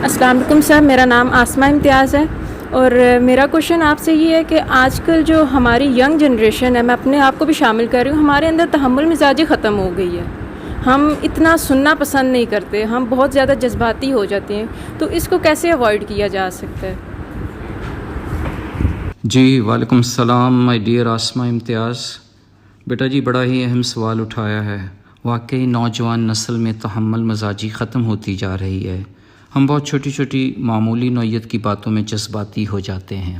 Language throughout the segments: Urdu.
السلام علیکم سر، میرا نام آسمہ امتیاز ہے اور میرا کوشچن آپ سے یہ ہے کہ آج کل جو ہماری ینگ جنریشن ہے، میں اپنے آپ کو بھی شامل کر رہی ہوں، ہمارے اندر تحمل مزاجی ختم ہو گئی ہے. ہم اتنا سننا پسند نہیں کرتے، ہم بہت زیادہ جذباتی ہو جاتے ہیں. تو اس کو کیسے اوائڈ کیا جا سکتا ہے؟ جی وعلیکم السلام مائی ڈیئر آسمہ امتیاز. بیٹا جی بڑا ہی اہم سوال اٹھایا ہے. واقعی نوجوان نسل میں تحمل مزاجی ختم ہوتی جا رہی ہے. ہم بہت چھوٹی چھوٹی معمولی نوعیت کی باتوں میں جذباتی ہو جاتے ہیں.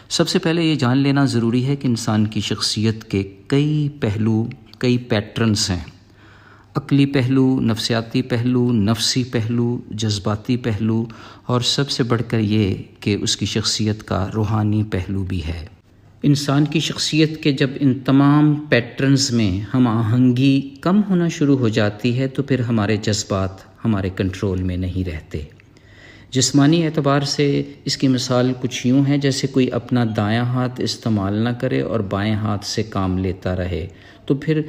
سب سے پہلے یہ جان لینا ضروری ہے کہ انسان کی شخصیت کے کئی پہلو، کئی پیٹرنز ہیں. عقلی پہلو، نفسیاتی پہلو، نفسی پہلو، جذباتی پہلو، اور سب سے بڑھ کر یہ کہ اس کی شخصیت کا روحانی پہلو بھی ہے. انسان کی شخصیت کے جب ان تمام پیٹرنز میں ہم آہنگی کم ہونا شروع ہو جاتی ہے تو پھر ہمارے جذبات ہمارے کنٹرول میں نہیں رہتے. جسمانی اعتبار سے اس کی مثال کچھ یوں ہے جیسے کوئی اپنا دایاں ہاتھ استعمال نہ کرے اور بائیں ہاتھ سے کام لیتا رہے تو پھر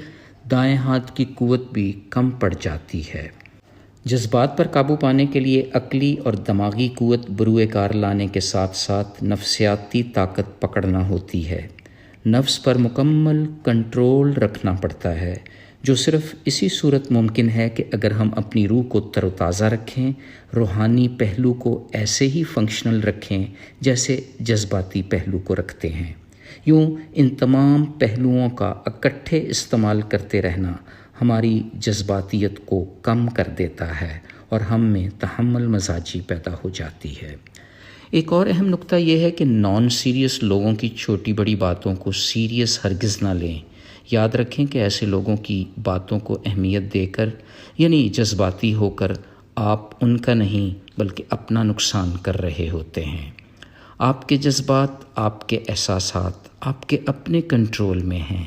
دائیں ہاتھ کی قوت بھی کم پڑ جاتی ہے. جذبات پر قابو پانے کے لیے عقلی اور دماغی قوت بروئے کار لانے کے ساتھ ساتھ نفسیاتی طاقت پکڑنا ہوتی ہے. نفس پر مکمل کنٹرول رکھنا پڑتا ہے، جو صرف اسی صورت ممکن ہے کہ اگر ہم اپنی روح کو تر و تازہ رکھیں، روحانی پہلو کو ایسے ہی فنکشنل رکھیں جیسے جذباتی پہلو کو رکھتے ہیں. یوں ان تمام پہلوؤں کا اکٹھے استعمال کرتے رہنا ہماری جذباتیت کو کم کر دیتا ہے اور ہم میں تحمل مزاجی پیدا ہو جاتی ہے. ایک اور اہم نقطہ یہ ہے کہ نان سیریس لوگوں کی چھوٹی بڑی باتوں کو سیریس ہرگز نہ لیں. یاد رکھیں کہ ایسے لوگوں کی باتوں کو اہمیت دے کر، یعنی جذباتی ہو کر، آپ ان کا نہیں بلکہ اپنا نقصان کر رہے ہوتے ہیں. آپ کے جذبات، آپ کے احساسات آپ کے اپنے کنٹرول میں ہیں.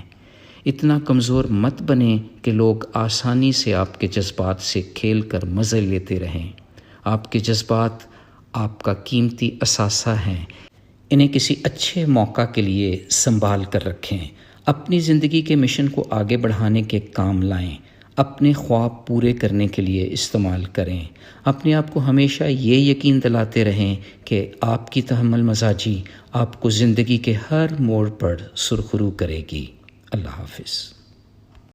اتنا کمزور مت بنیں کہ لوگ آسانی سے آپ کے جذبات سے کھیل کر مزے لیتے رہیں. آپ کے جذبات آپ کا قیمتی اثاثہ ہیں. انہیں کسی اچھے موقع کے لیے سنبھال کر رکھیں. اپنی زندگی کے مشن کو آگے بڑھانے کے کام لائیں. اپنے خواب پورے کرنے کے لیے استعمال کریں. اپنے آپ کو ہمیشہ یہ یقین دلاتے رہیں کہ آپ کی تحمل مزاجی آپ کو زندگی کے ہر موڑ پر سرخرو کرے گی. اللہ حافظ.